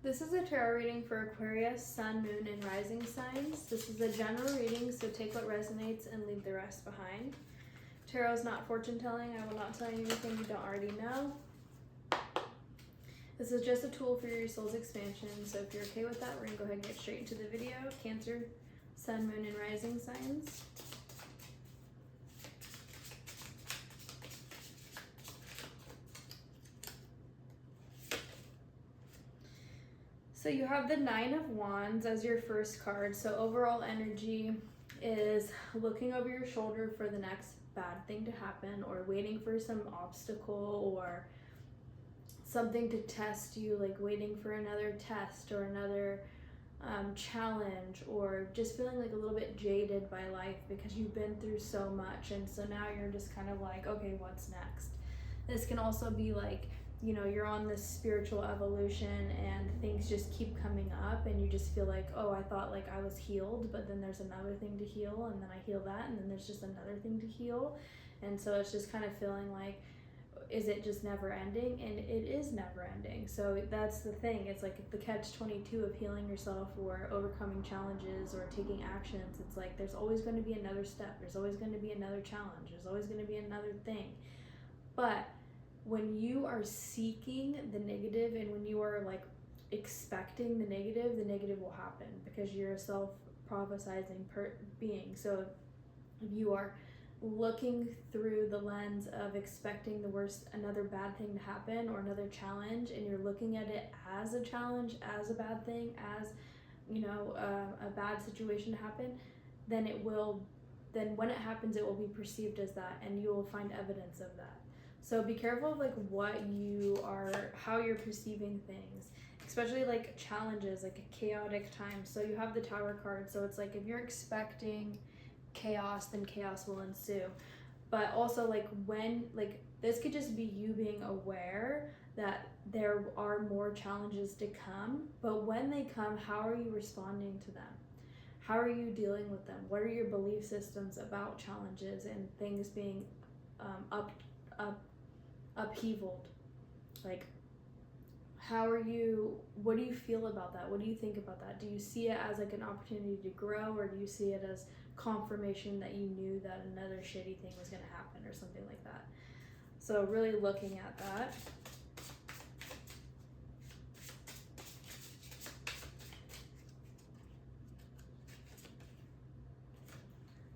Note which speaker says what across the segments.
Speaker 1: This is a tarot reading for Aquarius, Sun, Moon, and Rising signs. This is a general reading, so take what resonates and leave the rest behind. Tarot is not fortune telling. I will not tell you anything you don't already know. This is just a tool for your soul's expansion, so if you're okay with that, we're going to go ahead and get straight into the video. Cancer, Sun, Moon, and Rising signs. So you have the Nine of Wands as your first card. So overall energy is looking over your shoulder for the next bad thing to happen, or waiting for some obstacle or something to test you, like waiting for another test or another challenge, or just feeling like a little bit jaded by life because you've been through so much, and so now you're just kind of like, okay, what's next? This can also be like, you know, you're on this spiritual evolution and things just keep coming up and you just feel like, oh, I thought like I was healed, but then there's another thing to heal, and then I heal that, and then there's just another thing to heal. And so it's just kind of feeling like, is it just never ending? And it is never ending. So that's the thing. It's like the catch-22 of healing yourself or overcoming challenges or taking actions. It's like there's always going to be another step. There's always going to be another challenge. There's always going to be another thing. But when you are seeking the negative and when you are like expecting the negative will happen because you're a self-prophesizing being. So if you are looking through the lens of expecting the worst, another bad thing to happen or another challenge, and you're looking at it as a challenge, as a bad thing, as, you know, a bad situation to happen, then when it happens, it will be perceived as that, and you will find evidence of that. So be careful of like how you're perceiving things, especially like challenges, like a chaotic time. So you have the Tower card. So it's like if you're expecting chaos, then chaos will ensue. But also like this could just be you being aware that there are more challenges to come. But when they come, how are you responding to them? How are you dealing with them? What are your belief systems about challenges and things being upheavaled? Like, what do you feel about that? What do you think about that? Do you see it as like an opportunity to grow, or do you see it as confirmation that you knew that another shitty thing was going to happen or something like that? So really looking at that.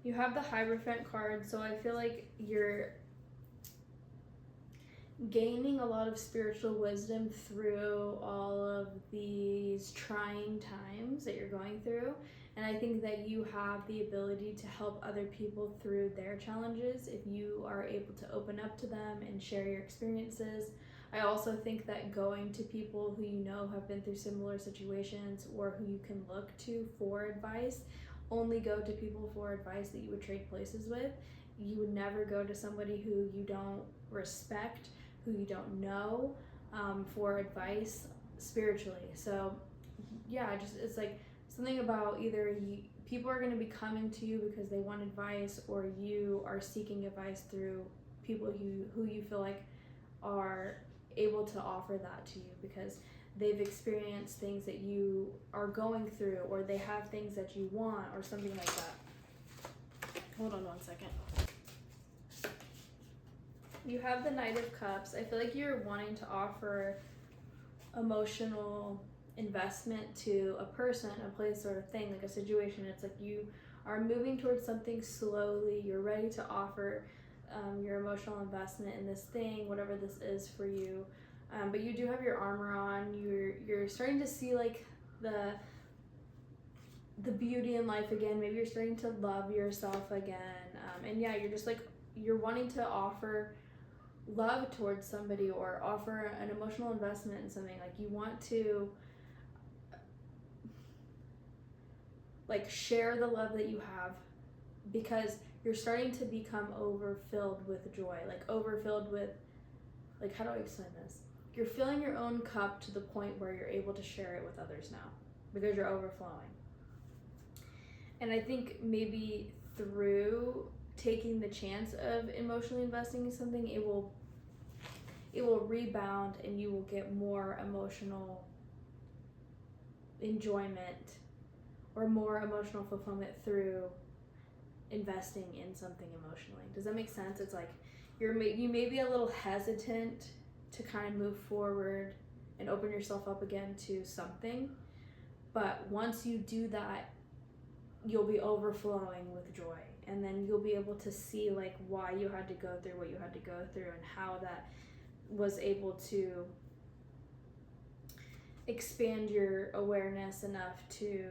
Speaker 1: You have the Hierophant card, so I feel like you're gaining a lot of spiritual wisdom through all of these trying times that you're going through. And I think that you have the ability to help other people through their challenges if you are able to open up to them and share your experiences. I also think that going to people who you know have been through similar situations or who you can look to for advice, only go to people for advice that you would trade places with. You would never go to somebody who you don't respect, who you don't know, for advice spiritually. So yeah, it's like something about either people are going to be coming to you because they want advice, or you are seeking advice through people who you feel like are able to offer that to you because they've experienced things that you are going through, or they have things that you want, or something like that. Hold on one second. You have the Knight of Cups. I feel like you're wanting to offer emotional investment to a person, a place, or a thing, like a situation. It's like you are moving towards something slowly. You're ready to offer your emotional investment in this thing, whatever this is for you. But you do have your armor on. You're starting to see like the beauty in life again. Maybe you're starting to love yourself again. And yeah, you're wanting to offer love towards somebody, or offer an emotional investment in something. Like you want to like share the love that you have, because you're starting to become overfilled with joy, like overfilled with, like, how do I explain this? You're filling your own cup to the point where you're able to share it with others now because you're overflowing. And I think maybe through taking the chance of emotionally investing in something, it will rebound and you will get more emotional enjoyment or more emotional fulfillment through investing in something emotionally. Does that make sense? It's like you may be a little hesitant to kind of move forward and open yourself up again to something, but once you do that, you'll be overflowing with joy, and then you'll be able to see like why you had to go through what you had to go through and how that was able to expand your awareness enough to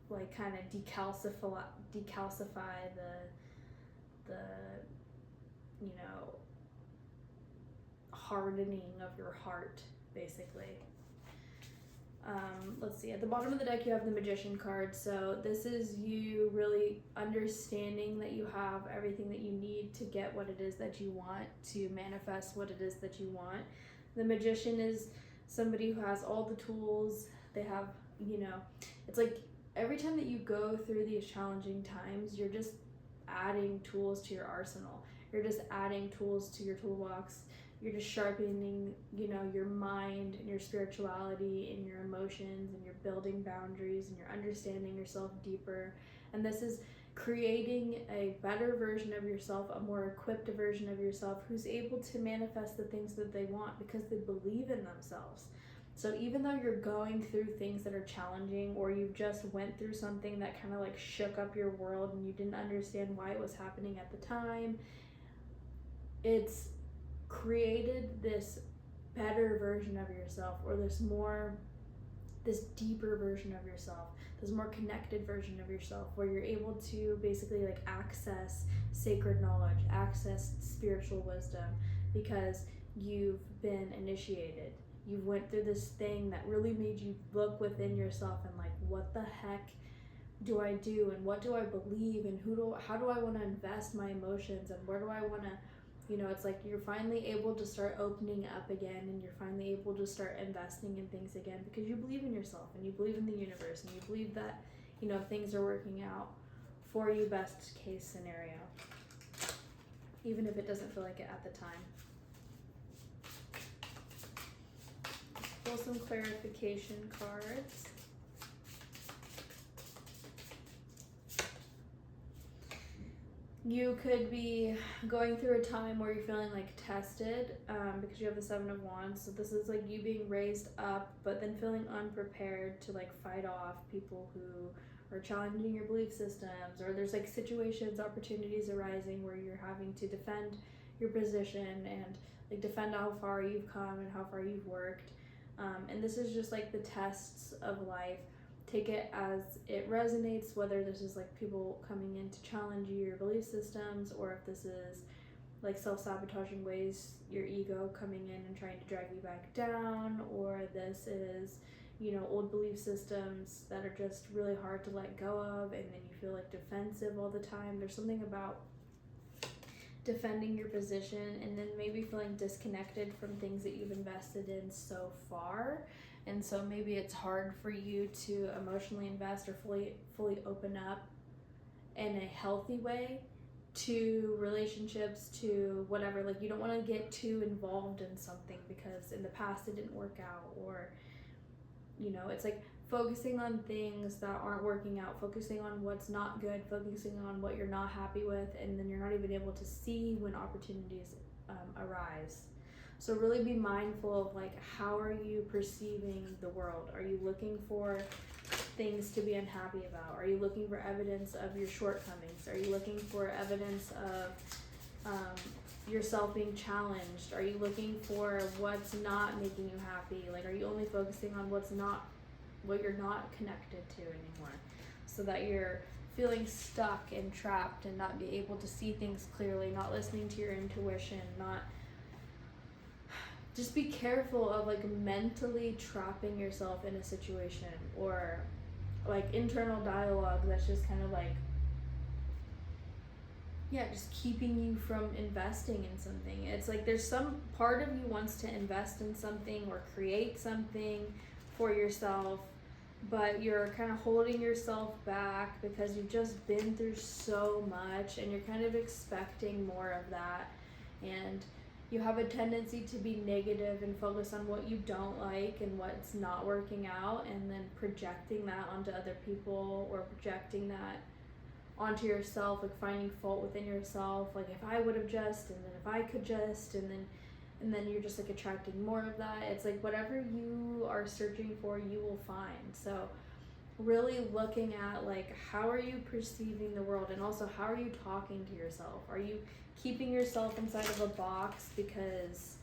Speaker 1: like kind of decalcify the you know, hardening of your heart, basically. Let's see, at the bottom of the deck you have the Magician card. So this is you really understanding that you have everything that you need to get what it is that you want, to manifest what it is that you want. The Magician is somebody who has all the tools. They have, you know, it's like every time that you go through these challenging times, you're just adding tools to your arsenal. You're just adding tools to your toolbox. You're just sharpening, you know, your mind and your spirituality and your emotions, and you're building boundaries and you're understanding yourself deeper. And this is creating a better version of yourself, a more equipped version of yourself who's able to manifest the things that they want because they believe in themselves. So even though you're going through things that are challenging, or you just went through something that kind of like shook up your world and you didn't understand why it was happening at the time, it's created this better version of yourself, or this deeper version of yourself, this more connected version of yourself, where you're able to basically like access sacred knowledge, access spiritual wisdom, because you've been initiated. You went through this thing that really made you look within yourself and like, what the heck do I do, and what do I believe, and how do I want to invest my emotions, and where do I want to, you know, it's like you're finally able to start opening up again, and you're finally able to start investing in things again because you believe in yourself and you believe in the universe and you believe that, you know, things are working out for you, best case scenario, even if it doesn't feel like it at the time. Pull some clarification cards. You could be going through a time where you're feeling like tested because you have the Seven of Wands. So this is like you being raised up, but then feeling unprepared to like fight off people who are challenging your belief systems, or there's like situations, opportunities arising where you're having to defend your position and like defend how far you've come and how far you've worked. And this is just like the tests of life. Take it as it resonates, whether this is like people coming in to challenge your belief systems, or if this is like self-sabotaging ways, your ego coming in and trying to drag you back down, or this is, you know, old belief systems that are just really hard to let go of, and then you feel like defensive all the time. There's something about defending your position and then maybe feeling disconnected from things that you've invested in so far. And so maybe it's hard for you to emotionally invest or fully open up in a healthy way to relationships, to whatever. Like you don't want to get too involved in something because in the past it didn't work out, or, you know, it's like focusing on things that aren't working out, focusing on what's not good, focusing on what you're not happy with, and then you're not even able to see when opportunities arise. So really be mindful of like, how are you perceiving the world? Are you looking for things to be unhappy about? Are you looking for evidence of your shortcomings? Are you looking for evidence of yourself being challenged? Are you looking for what's not making you happy? Like, are you only focusing on what you're not connected to anymore, so that you're feeling stuck and trapped and not be able to see things clearly, not listening to your intuition, not... Just be careful of like mentally trapping yourself in a situation, or like internal dialogue that's just kind of like, yeah, just keeping you from investing in something. It's like there's some part of you wants to invest in something or create something for yourself, but you're kind of holding yourself back because you've just been through so much and you're kind of expecting more of that. And You have a tendency to be negative and focus on what you don't like and what's not working out, and then projecting that onto other people, or projecting that onto yourself, like finding fault within yourself, like if I would have just, and then if I could just, and then you're just like attracting more of that. It's like whatever you are searching for, you will find. So really looking at like, how are you perceiving the world, and also how are you talking to yourself? Are you keeping yourself inside of a box because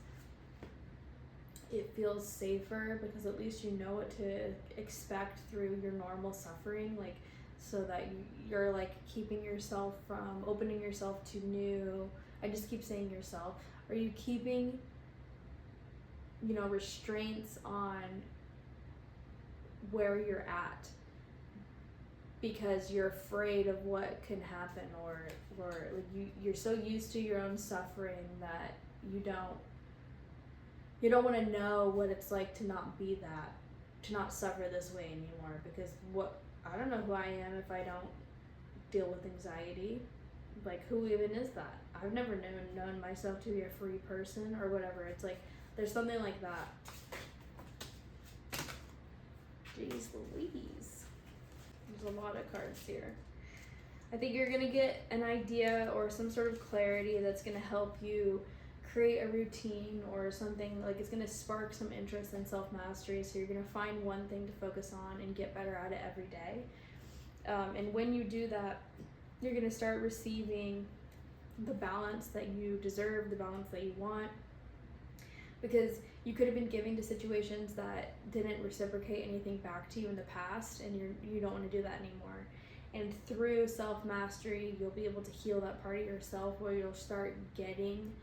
Speaker 1: it feels safer, because at least you know what to expect through your normal suffering, like, so that you're like keeping yourself from opening yourself to new, I just keep saying yourself, are you keeping, you know, restraints on where you're at because you're afraid of what can happen, or like you're so used to your own suffering that you don't want to know what it's like to not be that, to not suffer this way anymore, because I don't know who I am if I don't deal with anxiety. Like, who even is that? I've never known myself to be a free person or whatever. It's like there's something like that. Jeez Louise. There's a lot of cards here. I think you're gonna get an idea or some sort of clarity that's gonna help you create a routine or something, like it's gonna spark some interest in self-mastery, so you're gonna find one thing to focus on and get better at it every day. And when you do that, you're gonna start receiving the balance that you deserve, the balance that you want, because you could have been giving to situations that didn't reciprocate anything back to you in the past, and you don't want to do that anymore. And through self-mastery, you'll be able to heal that part of yourself where you'll start getting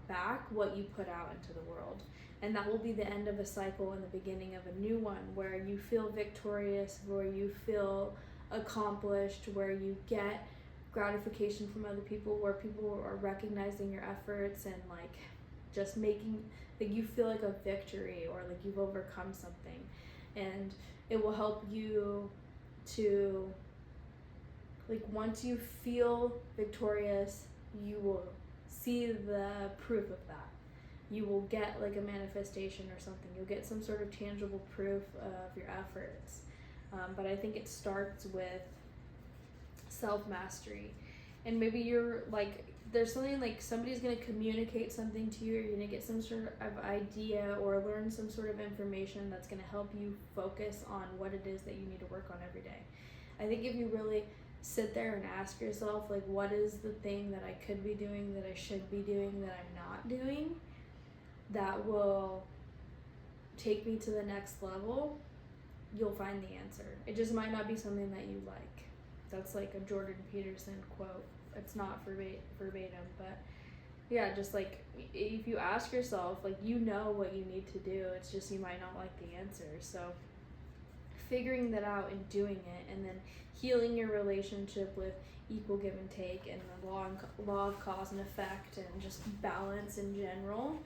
Speaker 1: back what you put out into the world. And that will be the end of a cycle and the beginning of a new one, where you feel victorious, where you feel accomplished, where you get gratification from other people, where people are recognizing your efforts and like just making, like you feel like a victory, or like you've overcome something. And it will help you to, like, once you feel victorious, you will see the proof of that. You will get like a manifestation or something. You'll get some sort of tangible proof of your efforts. But I think it starts with self-mastery. And maybe you're like, there's something like somebody's going to communicate something to you, or you're going to get some sort of idea or learn some sort of information that's going to help you focus on what it is that you need to work on every day. I think if you really sit there and ask yourself, like, what is the thing that I could be doing, that I should be doing, that I'm not doing, that will take me to the next level, you'll find the answer. It just might not be something that you like. That's like a Jordan Peterson quote. It's not verbatim, but yeah, just like if you ask yourself, like, you know what you need to do, it's just you might not like the answer. So figuring that out and doing it, and then healing your relationship with equal give and take, and the law of cause and effect, and just balance in general.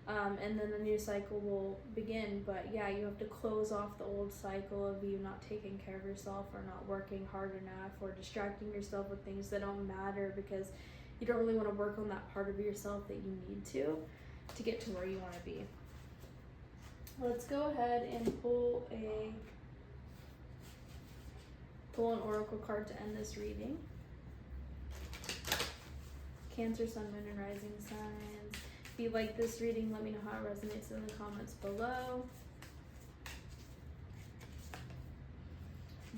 Speaker 1: And then the new cycle will begin. But yeah, you have to close off the old cycle of you not taking care of yourself, or not working hard enough, or distracting yourself with things that don't matter, because you don't really want to work on that part of yourself that you need to get to where you want to be. Let's go ahead and pull an oracle card to end this reading. Cancer, Sun, Moon, and Rising signs. If you like this reading, let me know how it resonates in the comments below.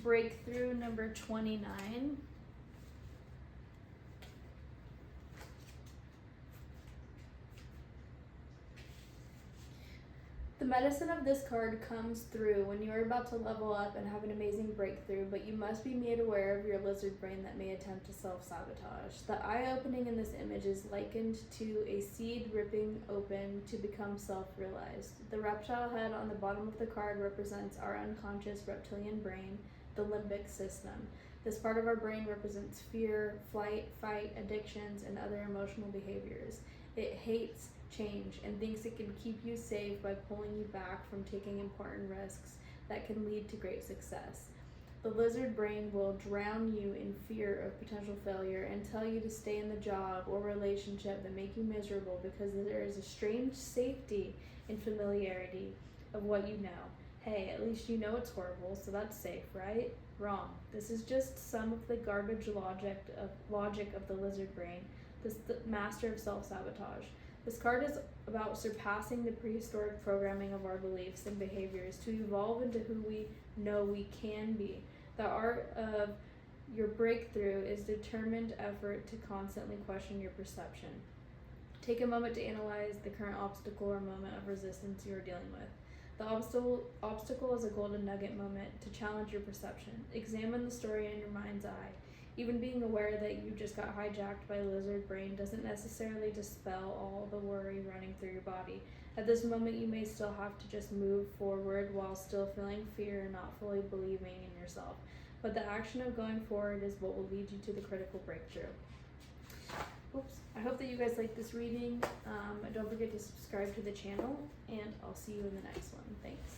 Speaker 1: Breakthrough number 29. The medicine of this card comes through when you are about to level up and have an amazing breakthrough, but you must be made aware of your lizard brain that may attempt to self-sabotage. The eye-opening in this image is likened to a seed ripping open to become self-realized. The reptile head on the bottom of the card represents our unconscious reptilian brain, the limbic system. This part of our brain represents fear, flight, fight, addictions, and other emotional behaviors. It hates change and thinks it can keep you safe by pulling you back from taking important risks that can lead to great success. The lizard brain will drown you in fear of potential failure and tell you to stay in the job or relationship that make you miserable because there is a strange safety in familiarity of what you know. Hey, at least you know it's horrible, so that's safe, right? Wrong. This is just some of the garbage logic of the lizard brain, the master of self-sabotage. This card is about surpassing the prehistoric programming of our beliefs and behaviors to evolve into who we know we can be. The art of your breakthrough is determined effort to constantly question your perception. Take a moment to analyze the current obstacle or moment of resistance you are dealing with. The obstacle is a golden nugget moment to challenge your perception. Examine the story in your mind's eye. Even being aware that you just got hijacked by a lizard brain doesn't necessarily dispel all the worry running through your body. At this moment, you may still have to just move forward while still feeling fear and not fully believing in yourself. But the action of going forward is what will lead you to the critical breakthrough. Oops. I hope that you guys like this reading. Don't forget to subscribe to the channel, and I'll see you in the next one. Thanks.